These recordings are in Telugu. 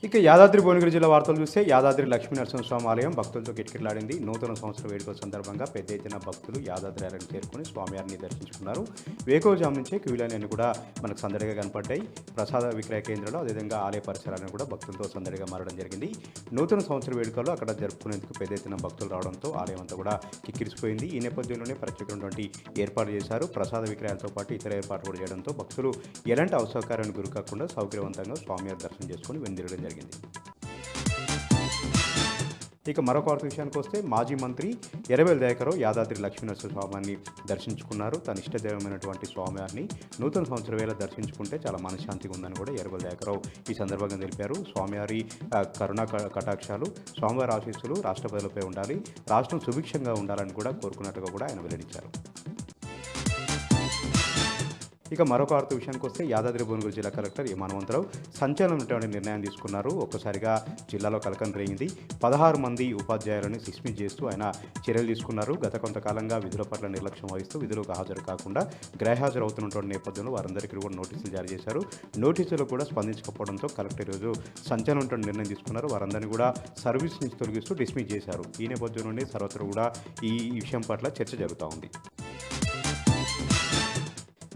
ఇక యాదాద్రి భువనగిరి జిల్లా వార్తలు చూస్తే యాదాద్రి లక్ష్మీనరసింహస్వామి ఆలయం భక్తులతో కిటకిటలాడింది. నూతన సంవత్సర వేడుకల సందర్భంగా పెద్ద ఎత్తున భక్తులు యాదాద్రి ఆలయాన్ని చేరుకుని స్వామివారిని దర్శించుకున్నారు. వేకోజాము నుంచే క్యూలైన్లన్నీ కూడా మనకు సందడిగా కనపడ్డాయి. ప్రసాద విక్రయ కేంద్రాలు అదేవిధంగా ఆలయ పరిసరాలను కూడా భక్తులతో సందడిగా మారడం జరిగింది. నూతన సంవత్సర వేడుకల్లో అక్కడ జరుపుకునేందుకు పెద్ద ఎత్తున భక్తులు రావడంతో ఆలయం అంతా కూడా కిక్కిరిసిపోయింది. ఈ నేపథ్యంలోనే ప్రత్యేకమైనటువంటి ఏర్పాటు చేశారు. ప్రసాద విక్రయాలతో పాటు ఇతర ఏర్పాట్లు కూడా చేయడంతో భక్తులు ఎలాంటి అసౌకర్యానికి గురికాకుండా సౌకర్యవంతంగా స్వామివారి దర్శనం చేసుకుని వెనుదిరగడం జరిగింది. ఇక మరొక వార్త విషయానికి వస్తే మాజీ మంత్రి ఎర్రబెల్లి దయాకర్ యాదాద్రి లక్ష్మీనరసింహస్వామిని దర్శించుకున్నారు. తన ఇష్టదైవమైనటువంటి స్వామివారిని నూతన సంవత్సర వేళ దర్శించుకుంటే చాలా మనశ్శాంతిగా ఉందని కూడా ఎర్రబెల్లి దయాకర్ ఈ సందర్భంగా తెలిపారు. స్వామివారి కరుణా కటాక్షాలు, స్వామివారి ఆశీస్సులు రాష్ట్ర ప్రజలపై ఉండాలి, రాష్ట్రం సుభిక్షంగా ఉండాలని కూడా కోరుకున్నట్టుగా కూడా ఆయన వెల్లడించారు. ఇక మరొక వార్త విషయానికి వస్తే యాదాద్రి భువనగిరి జిల్లా కలెక్టర్ ఎం హనుమంతరావు సంచలనమైనటువంటి నిర్ణయం తీసుకున్నారు. ఒక్కసారిగా జిల్లాలో కలకలం రేగింది. 16 మంది ఉపాధ్యాయులను డిస్మిస్ చేస్తూ ఆయన చర్యలు తీసుకున్నారు. గత కొంతకాలంగా విధుల పట్ల నిర్లక్ష్యం వహిస్తూ విధులకు హాజరు కాకుండా గైర్హాజరు అవుతున్నటువంటి నేపథ్యంలో వారందరికీ కూడా నోటీసులు జారీ చేశారు. నోటీసులు కూడా స్పందించకపోవడంతో కలెక్టర్ ఈరోజు సంచలనమైనటువంటి నిర్ణయం తీసుకున్నారు. వారందరినీ కూడా సర్వీస్ నుంచి తొలగిస్తూ డిస్మిస్ చేశారు. ఈ నేపథ్యంలోనే సర్వత్రా కూడా ఈ విషయం పట్ల చర్చ జరుగుతూ ఉంది.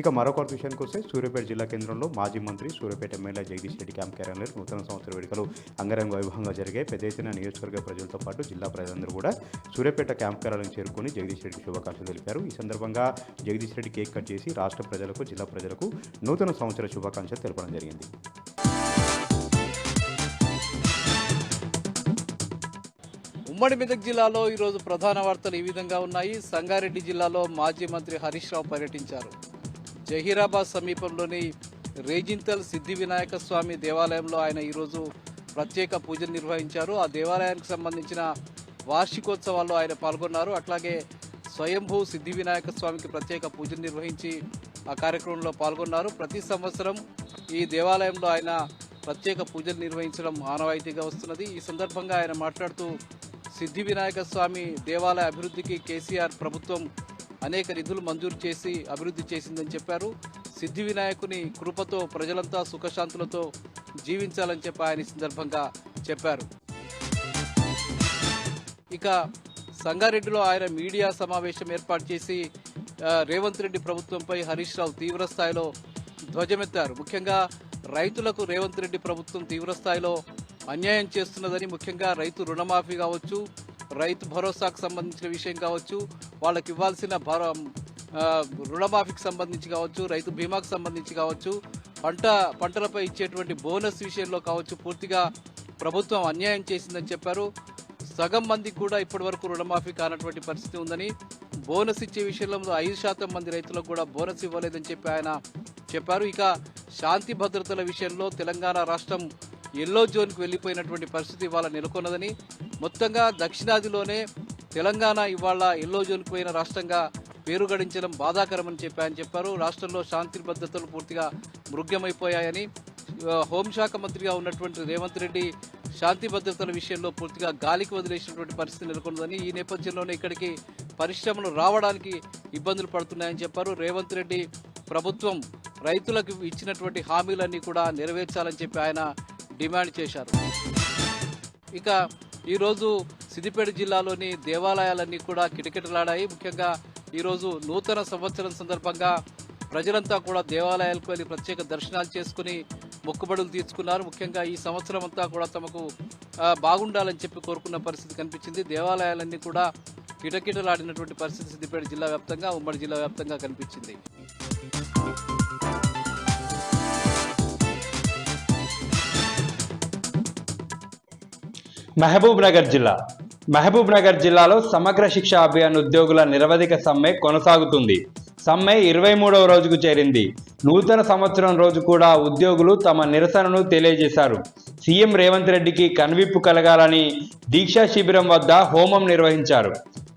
ఇక మరొక విషయానికి వస్తే సూర్యాపేట జిల్లా కేంద్రంలో మాజీ మంత్రి సూర్యాపేట ఎమ్మెల్యే జగదీష్ రెడ్డి క్యాంప్ కార్యాలయంలో నూతన సంవత్సర వేడుకలు అంగరంగ వైభవంగా జరిగాయి. పెద్ద ఎత్తున నియోజకవర్గ ప్రజలతో పాటు జిల్లా ప్రజలందరూ కూడా సూర్యాపేట క్యాంప్ కార్యాలయం చేరుకుని జగదీష్ రెడ్డికి శుభాకాంక్షలు తెలిపారు. ఈ సందర్భంగా జగదీష్ రెడ్డి కేక్ కట్ చేసి రాష్ట్ర ప్రజలకు, జిల్లా ప్రజలకు నూతన సంవత్సర శుభాకాంక్షలు తెలపడం జరిగింది. ఉమ్మడి మెదక్ జిల్లాలో ఈరోజు ప్రధాన వార్తలు ఈ విధంగా ఉన్నాయి. సంగారెడ్డి జిల్లాలో మాజీ మంత్రి హరీష్ రావు పర్యటించారు. జహీరాబాద్ సమీపంలోని రేజింతల్ సిద్ధి వినాయక స్వామి దేవాలయంలో ఆయన ఈరోజు ప్రత్యేక పూజలు నిర్వహించారు. ఆ దేవాలయానికి సంబంధించిన వార్షికోత్సవాల్లో ఆయన పాల్గొన్నారు. అట్లాగే స్వయంభూ సిద్ధి వినాయక స్వామికి ప్రత్యేక పూజలు నిర్వహించి ఆ కార్యక్రమంలో పాల్గొన్నారు. ప్రతి సంవత్సరం ఈ దేవాలయంలో ఆయన ప్రత్యేక పూజలు నిర్వహించడం ఆనవాయితీగా వస్తున్నది. ఈ సందర్భంగా ఆయన మాట్లాడుతూ సిద్ధి వినాయక స్వామి దేవాలయ అభివృద్ధికి కేసీఆర్ ప్రభుత్వం అనేక నిధులు మంజూరు చేసి అభివృద్ధి చేసిందని చెప్పారు. సిద్ధి వినాయకుని కృపతో ప్రజలంతా సుఖశాంతులతో జీవించాలని చెప్పి ఆయన ఈ సందర్భంగా చెప్పారు. ఇక సంగారెడ్డిలో ఆయన మీడియా సమావేశం ఏర్పాటు చేసి రేవంత్ రెడ్డి ప్రభుత్వంపై హరీష్ రావు తీవ్రస్థాయిలో ధ్వజమెత్తారు. ముఖ్యంగా రైతులకు రేవంత్ రెడ్డి ప్రభుత్వం తీవ్రస్థాయిలో అన్యాయం చేస్తున్నదని, ముఖ్యంగా రైతు రుణమాఫీ కావచ్చు, రైతు భరోసాకు సంబంధించిన విషయం కావచ్చు, వాళ్ళకి ఇవ్వాల్సిన రుణమాఫీకి సంబంధించి కావచ్చు, రైతు బీమాకు సంబంధించి కావచ్చు, పంటలపై ఇచ్చేటువంటి బోనస్ విషయంలో కావచ్చు, పూర్తిగా ప్రభుత్వం అన్యాయం చేసిందని చెప్పారు. సగం మందికి కూడా ఇప్పటి వరకు రుణమాఫీ కానటువంటి పరిస్థితి ఉందని, బోనస్ ఇచ్చే విషయంలో 5% మంది రైతులకు కూడా బోనస్ ఇవ్వలేదని చెప్పి ఆయన చెప్పారు. ఇక శాంతి భద్రతల విషయంలో తెలంగాణ రాష్ట్రం ఎల్లో జోన్కి వెళ్ళిపోయినటువంటి పరిస్థితి ఇవాళ నెలకొన్నదని, మొత్తంగా దక్షిణాదిలోనే తెలంగాణ ఇవాళ ఎల్లో జోన్కి పోయిన రాష్ట్రంగా పేరు గడించడం బాధాకరమని చెప్పి ఆయన చెప్పారు. రాష్ట్రంలో శాంతి భద్రతలు పూర్తిగా మృగ్యమైపోయాయని, హోంశాఖ మంత్రిగా ఉన్నటువంటి రేవంత్ రెడ్డి శాంతి భద్రతల విషయంలో పూర్తిగా గాలికి వదిలేసినటువంటి పరిస్థితి నెలకొన్నదని, ఈ నేపథ్యంలోనే ఇక్కడికి పరిశ్రమలు రావడానికి ఇబ్బందులు పడుతున్నాయని చెప్పారు. రేవంత్ రెడ్డి ప్రభుత్వం రైతులకు ఇచ్చినటువంటి హామీలన్నీ కూడా నెరవేర్చాలని చెప్పి ఆయన డిమాండ్ చేశారు. ఇక ఈరోజు సిద్దిపేట జిల్లాలోని దేవాలయాలన్నీ కూడా కిటకిటలాడాయి. ముఖ్యంగా ఈరోజు నూతన సంవత్సరం సందర్భంగా ప్రజలంతా కూడా దేవాలయాలకు వెళ్ళి ప్రత్యేక దర్శనాలు చేసుకుని మొక్కుబడులు తీర్చుకున్నారు. ముఖ్యంగా ఈ సంవత్సరం అంతా కూడా తమకు బాగుండాలని చెప్పి కోరుకున్న పరిస్థితి కనిపించింది. దేవాలయాలన్నీ కూడా కిటకిటలాడినటువంటి పరిస్థితి సిద్దిపేట జిల్లా వ్యాప్తంగా, ఉమ్మడి జిల్లా వ్యాప్తంగా కనిపించింది. మహబూబ్ నగర్ జిల్లాలో సమగ్ర శిక్ష అభియాన్ ఉద్యోగుల నిరవధిక సమ్మె కొనసాగుతుంది. సమ్మె 23వ రోజుకు చేరింది. నూతన సంవత్సరం రోజు కూడా ఉద్యోగులు తమ నిరసనను తెలియజేశారు. సీఎం రేవంత్ రెడ్డికి కనువిప్పు కలగాలని దీక్షా శిబిరం వద్ద హోమం నిర్వహించారు.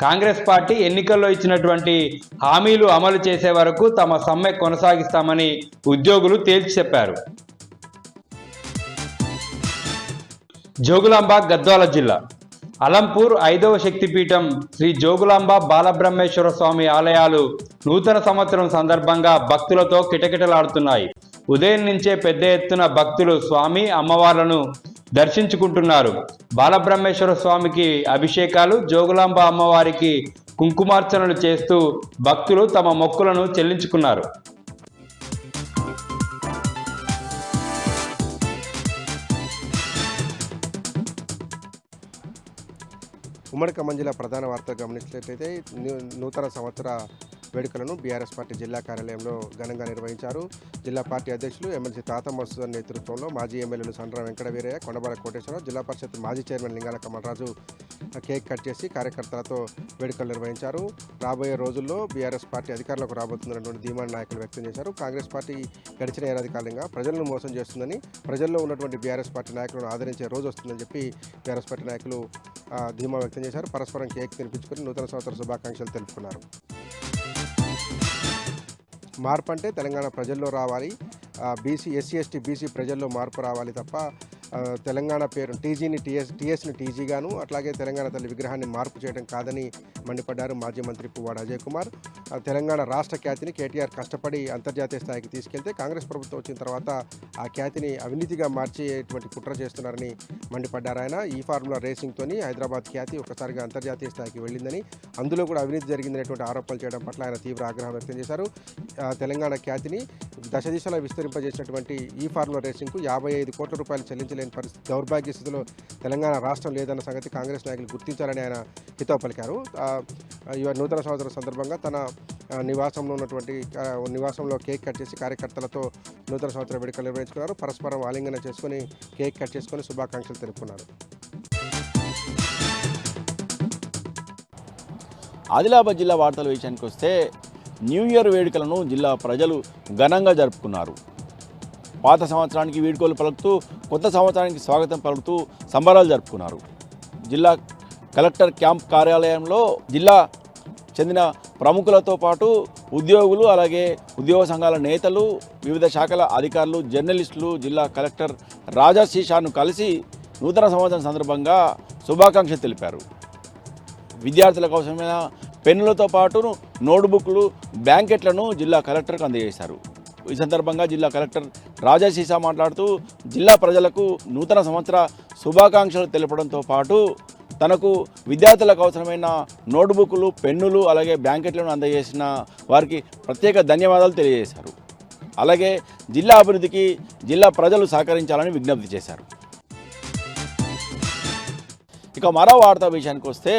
కాంగ్రెస్ పార్టీ ఎన్నికల్లో ఇచ్చినటువంటి హామీలు అమలు చేసే వరకు తమ సమ్మె కొనసాగిస్తామని ఉద్యోగులు తేల్చి చెప్పారు. జోగులాంబ గద్వాల జిల్లా అలంపూర్ 5వ శక్తిపీఠం శ్రీ జోగులాంబ బాలబ్రహ్మేశ్వర స్వామి ఆలయాలు నూతన సంవత్సరం సందర్భంగా భక్తులతో కిటకిటలాడుతున్నాయి. ఉదయం నుంచే పెద్ద ఎత్తున భక్తులు స్వామి అమ్మవార్లను దర్శించుకుంటున్నారు. బాలబ్రహ్మేశ్వర స్వామికి అభిషేకాలు, జోగులాంబ అమ్మవారికి కుంకుమార్చనలు చేస్తూ భక్తులు తమ మొక్కులను చెల్లించుకున్నారు. ఉమ్మడి ఖమ్మం జిల్లా ప్రధాన వార్త గమనించినట్లయితే నూతన సంవత్సర వేడుకలను బీఆర్ఎస్ పార్టీ జిల్లా కార్యాలయంలో ఘనంగా నిర్వహించారు. జిల్లా పార్టీ అధ్యక్షులు ఎమ్మెల్సీ తాత మసూదన్ నేతృత్వంలో మాజీ ఎమ్మెల్యేలు సండ్ర వెంకట వీరయ్య, కొండబాల కోటేశ్వరరావు, జిల్లా పరిషత్ మాజీ చైర్మన్ లింగాల కమలరాజు కేక్ కట్ చేసి కార్యకర్తలతో వేడుకలు నిర్వహించారు. రాబోయే రోజుల్లో బీఆర్ఎస్ పార్టీ అధికారంలోకి రాబోతున్నటువంటి ధీమాని నాయకులు వ్యక్తం చేశారు. కాంగ్రెస్ పార్టీ గడిచిన ఏడాది కాలంగా ప్రజలను మోసం చేస్తుందని, ప్రజల్లో ఉన్నటువంటి బీఆర్ఎస్ పార్టీ నాయకులను ఆదరించే రోజు వస్తుందని చెప్పి బీఆర్ఎస్ పార్టీ నాయకులు ధీమా వ్యక్తం చేశారు. పరస్పరం కేక్ తినిపించుకొని నూతన సంవత్సర శుభాకాంక్షలు తెలుపుకున్నారు. మార్పు అంటే తెలంగాణ ప్రజల్లో రావాలి, బీసీ ఎస్సీ ఎస్టీ బీసీ ప్రజల్లో మార్పు రావాలి తప్ప తెలంగాణ పేరు టీజీని టీఎస్ని టీజీగాను, అట్లాగే తెలంగాణ తల్లి విగ్రహాన్ని మార్పు చేయడం కాదని మండిపడ్డారు మాజీ మంత్రి పువ్వాడ అజయ్ కుమార్. తెలంగాణ రాష్ట్ర ఖ్యాతిని కేటీఆర్ కష్టపడి అంతర్జాతీయ స్థాయికి తీసుకెళ్తే కాంగ్రెస్ ప్రభుత్వం వచ్చిన తర్వాత ఆ ఖ్యాతిని అవినీతిగా మార్చేటువంటి కుట్ర చేస్తున్నారని మండిపడ్డారు ఆయన. ఈ ఫార్ములా రేసింగ్తోని హైదరాబాద్ ఖ్యాతి ఒకసారిగా అంతర్జాతీయ స్థాయికి వెళ్ళిందని, అందులో కూడా అవినీతి జరిగిందనేటువంటి ఆరోపణలు చేయడం పట్ల ఆయన తీవ్ర ఆగ్రహం వ్యక్తం చేశారు. తెలంగాణ ఖ్యాతిని దశ దిశలా విస్తరింపజేసినటువంటి ఈ ఫార్ములా రేసింగ్కు 55 కోట్ల రూపాయలు చెల్లించలేని పరిస్థితి, దౌర్భాగ్య స్థితిలో తెలంగాణ రాష్ట్రం లేదన్న సంగతి కాంగ్రెస్ నాయకులు గుర్తించాలని ఆయన హితవు పలికారు. నూతన సంవత్సరం సందర్భంగా తన నివాసంలో కేక్ కట్ చేసి కార్యకర్తలతో నూతన సంవత్సర వేడుకలు నిర్వహించుకున్నారు. పరస్పరం ఆలింగనం చేసుకుని కేక్ కట్ చేసుకుని శుభాకాంక్షలు తెలుపుకున్నారు. ఆదిలాబాద్ జిల్లా వార్తల విషయానికి వస్తే న్యూ ఇయర్ వేడుకలను జిల్లా ప్రజలు ఘనంగా జరుపుకున్నారు. పాత సంవత్సరానికి వీడ్కోలు పలుకుతూ కొత్త సంవత్సరానికి స్వాగతం పలుకుతూ సంబరాలు జరుపుకున్నారు. జిల్లా కలెక్టర్ క్యాంప్ కార్యాలయంలో జిల్లా చెందిన ప్రముఖులతో పాటు ఉద్యోగులు, అలాగే ఉద్యోగ సంఘాల నేతలు, వివిధ శాఖల అధికారులు, జర్నలిస్టులు జిల్లా కలెక్టర్ రాజా శీషాను కలిసి నూతన సంవత్సరం సందర్భంగా శుభాకాంక్షలు తెలిపారు. విద్యార్థుల కోసమైన పెన్నులతో పాటు నోట్బుక్లు, బ్లాంకెట్లను జిల్లా కలెక్టర్కు అందజేశారు. ఈ సందర్భంగా జిల్లా కలెక్టర్ రాజా శీషా మాట్లాడుతూ జిల్లా ప్రజలకు నూతన సంవత్సర శుభాకాంక్షలు తెలపడంతో పాటు తనకు విద్యార్థులకు అవసరమైన నోట్బుక్లు, పెన్నులు, అలాగే బ్లాంకెట్లను అందజేసిన వారికి ప్రత్యేక ధన్యవాదాలు తెలియజేశారు. అలాగే జిల్లా అభివృద్ధికి జిల్లా ప్రజలు సహకరించాలని విజ్ఞప్తి చేశారు. ఇక మరో వార్తా విషయానికి వస్తే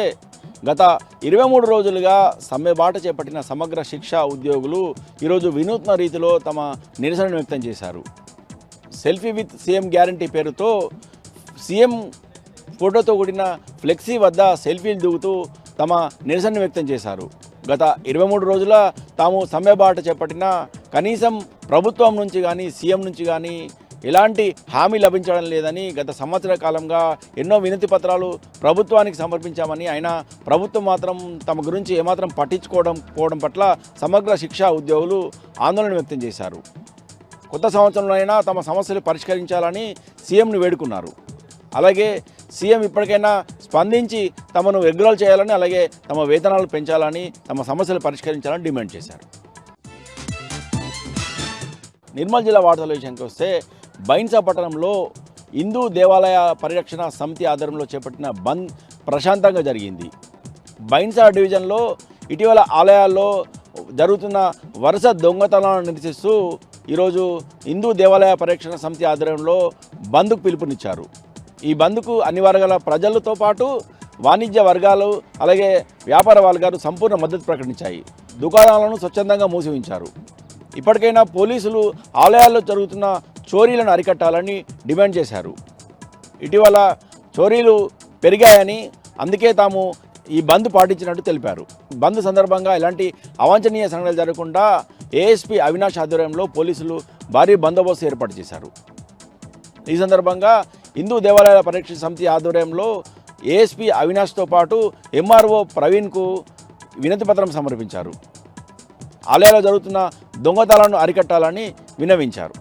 గత 23 రోజులుగా సమ్మె బాట చేపట్టిన సమగ్ర శిక్ష ఉద్యోగులు ఈరోజు వినూత్న రీతిలో తమ నిరసనను వ్యక్తం చేశారు. సెల్ఫీ విత్ సీఎం గ్యారంటీ పేరుతో సీఎం ఫోటోతో కూడిన ఫ్లెక్సీ వద్ద సెల్ఫీలు దిగుతూ తమ నిరసనను వ్యక్తం చేశారు. గత 23 రోజుల తాము సమ్మె బాట చేపట్టినా కనీసం ప్రభుత్వం నుంచి కానీ సీఎం నుంచి కానీ ఎలాంటి హామీ లభించడం లేదని, గత సంవత్సర కాలంగా ఎన్నో వినతి పత్రాలు ప్రభుత్వానికి సమర్పించామని, అయినా ప్రభుత్వం మాత్రం తమ గురించి ఏమాత్రం పట్టించుకోవడం పట్ల సమగ్ర శిక్షా ఉద్యోగులు ఆందోళన వ్యక్తం చేశారు. కొత్త సంవత్సరంలో అయినా తమ సమస్యలు పరిష్కరించాలని సీఎంను వేడుకున్నారు. అలాగే సీఎం ఇప్పటికైనా స్పందించి తమను రెగ్యులర్ చేయాలని, అలాగే తమ వేతనాలు పెంచాలని, తమ సమస్యలు పరిష్కరించాలని డిమాండ్ చేశారు. నిర్మల్ జిల్లా వార్తల విషయానికి వస్తే బైన్సా పట్టణంలో హిందూ దేవాలయ పరిరక్షణ సమితి ఆధ్వర్యంలో చేపట్టిన బంద్ ప్రశాంతంగా జరిగింది. బైన్సా డివిజన్లో ఇటీవల ఆలయాల్లో జరుగుతున్న వరుస దొంగతనాలను నిరసిస్తూ ఈరోజు హిందూ దేవాలయ పరిరక్షణ సమితి ఆధ్వర్యంలో బంద్కు పిలుపునిచ్చారు. ఈ బంద్కు అన్ని వర్గాల ప్రజలతో పాటు వాణిజ్య వర్గాలు, అలాగే వ్యాపార వర్గాలు సంపూర్ణ మద్దతు ప్రకటించాయి. దుకాణాలను స్వచ్ఛందంగా మూసివించారు. ఇప్పటికైనా పోలీసులు ఆలయాల్లో జరుగుతున్న చోరీలను అరికట్టాలని డిమాండ్ చేశారు. ఇటీవల చోరీలు పెరిగాయని, అందుకే తాము ఈ బంద్ పాటించినట్టు తెలిపారు. బంద్ సందర్భంగా ఎలాంటి అవాంఛనీయ సంఘటనలు జరగకుండా ఏఎస్పీ అవినాష్ ఆధ్వర్యంలో పోలీసులు భారీ బందోబస్తు ఏర్పాటు చేశారు. ఈ సందర్భంగా హిందూ దేవాలయాల పరిరక్షణ సమితి ఆధ్వర్యంలో ఏఎస్పీ అవినాష్తో పాటు ఎంఆర్ఓ ప్రవీణ్కు వినతి పత్రం సమర్పించారు. ఆలయాల్లో జరుగుతున్న దొంగతనాలను అరికట్టాలని విన్నవించారు.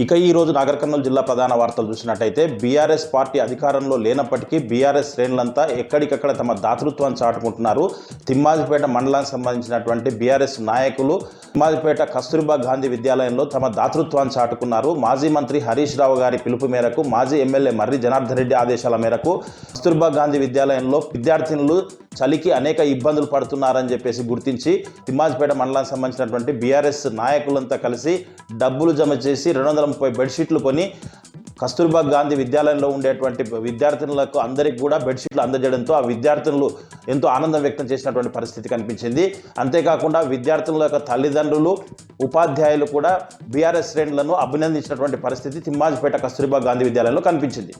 ఇక ఈరోజు నాగర్ కర్నూలు జిల్లా ప్రధాన వార్తలు చూసినట్టయితే బీఆర్ఎస్ పార్టీ అధికారంలో లేనప్పటికీ బీఆర్ఎస్ శ్రేణులంతా ఎక్కడికక్కడ తమ దాతృత్వాన్ని చాటుకుంటున్నారు. తిమ్మాజిపేట మండలానికి సంబంధించినటువంటి బీఆర్ఎస్ నాయకులు తిమ్మాజిపేట కస్తూర్బా గాంధీ విద్యాలయంలో తమ దాతృత్వాన్ని చాటుకున్నారు. మాజీ మంత్రి హరీష్ రావు గారి పిలుపు మేరకు, మాజీ ఎమ్మెల్యే మర్రి జనార్దన్ రెడ్డి ఆదేశాల మేరకు కస్తూర్బా గాంధీ విద్యాలయంలో విద్యార్థినులు చలికి అనేక ఇబ్బందులు పడుతున్నారని చెప్పేసి గుర్తించి తిమ్మాజిపేట మండలానికి సంబంధించినటువంటి బీఆర్ఎస్ నాయకులంతా కలిసి డబ్బులు జమ చేసి 230 బెడ్షీట్లు కొని కస్తూర్బా గాంధీ విద్యాలయంలో ఉండేటువంటి విద్యార్థినులకు అందరికీ కూడా బెడ్షీట్లు అందజేయడంతో ఆ విద్యార్థినులు ఎంతో ఆనందం వ్యక్తం చేసినటువంటి పరిస్థితి కనిపించింది. అంతేకాకుండా విద్యార్థుల యొక్క తల్లిదండ్రులు, ఉపాధ్యాయులు కూడా బీఆర్ఎస్ శ్రేణులను అభినందించినటువంటి పరిస్థితి తిమ్మాజిపేట కస్తూర్బా గాంధీ విద్యాలయంలో కనిపించింది.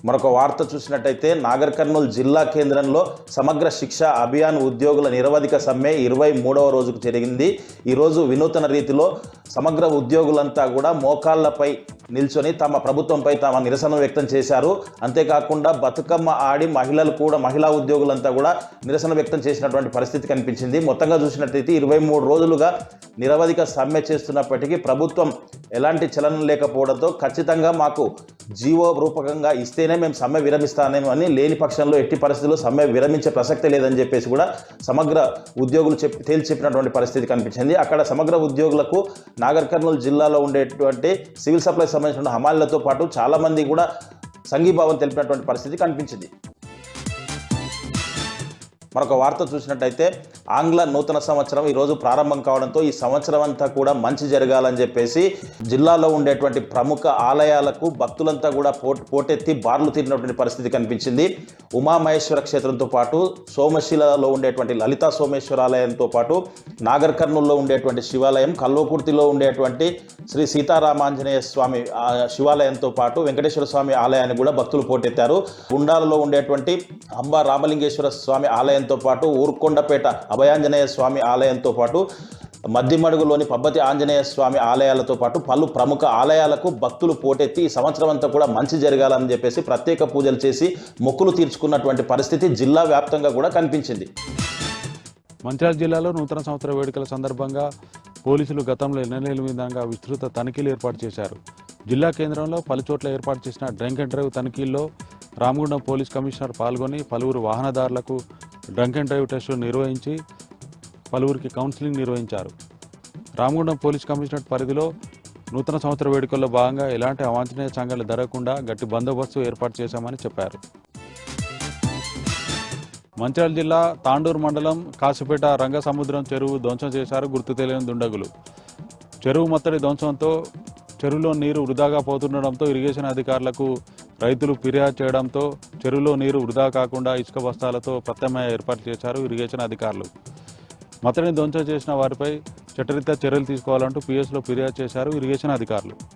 మరొక వార్త చూసినట్టయితే నాగర్ కర్నూలు జిల్లా కేంద్రంలో సమగ్ర శిక్ష అభియాన్ ఉద్యోగుల నిరవధిక సమ్మె 23వ రోజుకు జరిగింది. ఈరోజు వినూతన రీతిలో సమగ్ర ఉద్యోగులంతా కూడా మోకాళ్లపై నిల్చొని తమ ప్రభుత్వంపై తమ నిరసన వ్యక్తం చేశారు. అంతేకాకుండా బతుకమ్మ ఆడి మహిళా ఉద్యోగులంతా కూడా నిరసన వ్యక్తం చేసినటువంటి పరిస్థితి కనిపించింది. మొత్తంగా చూసినట్టయితే 23 రోజులుగా నిరవధిక సమ్మె చేస్తున్నప్పటికీ ప్రభుత్వం ఎలాంటి చలనం లేకపోవడంతో ఖచ్చితంగా మాకు జీవో రూపకంగా ఇస్తేనే మేము సమ్మె విరమిస్తానేమో అని, లేని పక్షంలో ఎట్టి పరిస్థితుల్లో సమ్మె విరమించే ప్రసక్తే లేదని చెప్పేసి కూడా సమగ్ర ఉద్యోగులు తేల్చి చెప్పినటువంటి పరిస్థితి కనిపించింది. అక్కడ సమగ్ర ఉద్యోగులకు నాగర్ కర్నూలు జిల్లాలో ఉండేటువంటి సివిల్ సప్లై సంబంధించిన హమాలీలతో పాటు చాలామంది కూడా సంఘీభావం తెలిపినటువంటి పరిస్థితి కనిపించింది. మరొక వార్త చూసినట్టయితే ఆంగ్ల నూతన సంవత్సరం ఈరోజు ప్రారంభం కావడంతో ఈ సంవత్సరం అంతా కూడా మంచి జరగాలని చెప్పేసి జిల్లాలో ఉండేటువంటి ప్రముఖ ఆలయాలకు భక్తులంతా కూడా పోటెత్తి బార్లు తీరినటువంటి పరిస్థితి కనిపించింది. ఉమామహేశ్వర క్షేత్రంతో పాటు సోమశిలలో ఉండేటువంటి లలితా సోమేశ్వర ఆలయంతో పాటు నాగర్ కర్నూలులో ఉండేటువంటి శివాలయం, కల్వకుర్తిలో ఉండేటువంటి శ్రీ సీతారామాంజనేయ స్వామి శివాలయంతో పాటు వెంకటేశ్వర స్వామి ఆలయాన్ని కూడా భక్తులు పోటెత్తారు. గుండాలలో ఉండేటువంటి అంబా రామలింగేశ్వర స్వామి ఆలయంతో పాటు ఊర్కొండపేట అభయాంజనేయ స్వామి ఆలయంతో పాటు మద్దిమడుగులోని పబ్బతి ఆంజనేయ స్వామి ఆలయాలతో పాటు పలు ప్రముఖ ఆలయాలకు భక్తులు పోటెత్తి ఈ సంవత్సరం అంతా కూడా మంచి జరగాలని చెప్పేసి ప్రత్యేక పూజలు చేసి మొక్కులు తీర్చుకున్నటువంటి పరిస్థితి జిల్లా వ్యాప్తంగా కూడా కనిపించింది. మంచిర్యాల జిల్లాలో నూతన సంవత్సర వేడుకల సందర్భంగా పోలీసులు గతంలో ఎన్నెల విధంగా విస్తృత తనిఖీలు ఏర్పాటు చేశారు. జిల్లా కేంద్రంలో పలుచోట్ల ఏర్పాటు చేసిన డ్రంక్ అండ్ డ్రైవ్ తనిఖీల్లో రామగుండం పోలీస్ కమిషనర్ పాల్గొని పలువురు వాహనదారులకు డ్రంక్ అండ్ డ్రైవ్ టెస్టులు నిర్వహించి పలువురికి కౌన్సిలింగ్ నిర్వహించారు. రామగుండం పోలీస్ కమిషనరేట్ పరిధిలో నూతన సంవత్సర వేడుకల్లో భాగంగా ఎలాంటి అవాంఛనీయ సంఘటనలు జరగకుండా గట్టి బందోబస్తు ఏర్పాటు చేశామని చెప్పారు. మంచిర్యాల జిల్లా తాండూరు మండలం కాసిపేట రంగసముద్రం చెరువు ధ్వంసం చేశారు గుర్తు తెలియని దుండగులు. చెరువు మత్తడి ధ్వంసంతో చెరువులో నీరు వృధాగా పోతుండడంతో ఇరిగేషన్ అధికారులకు రైతులు ఫిర్యాదు చేయడంతో చెరువులో నీరు వృధా కాకుండా ఇసుక బస్తాలతో ప్రత్యామ్నాయ ఏర్పాటు చేశారు ఇరిగేషన్ అధికారులు. మత్తడిని ధ్వంసం చేసిన వారిపై చట్టరీత్యా చర్యలు తీసుకోవాలంటూ పిఎస్లో ఫిర్యాదు చేశారు ఇరిగేషన్ అధికారులు.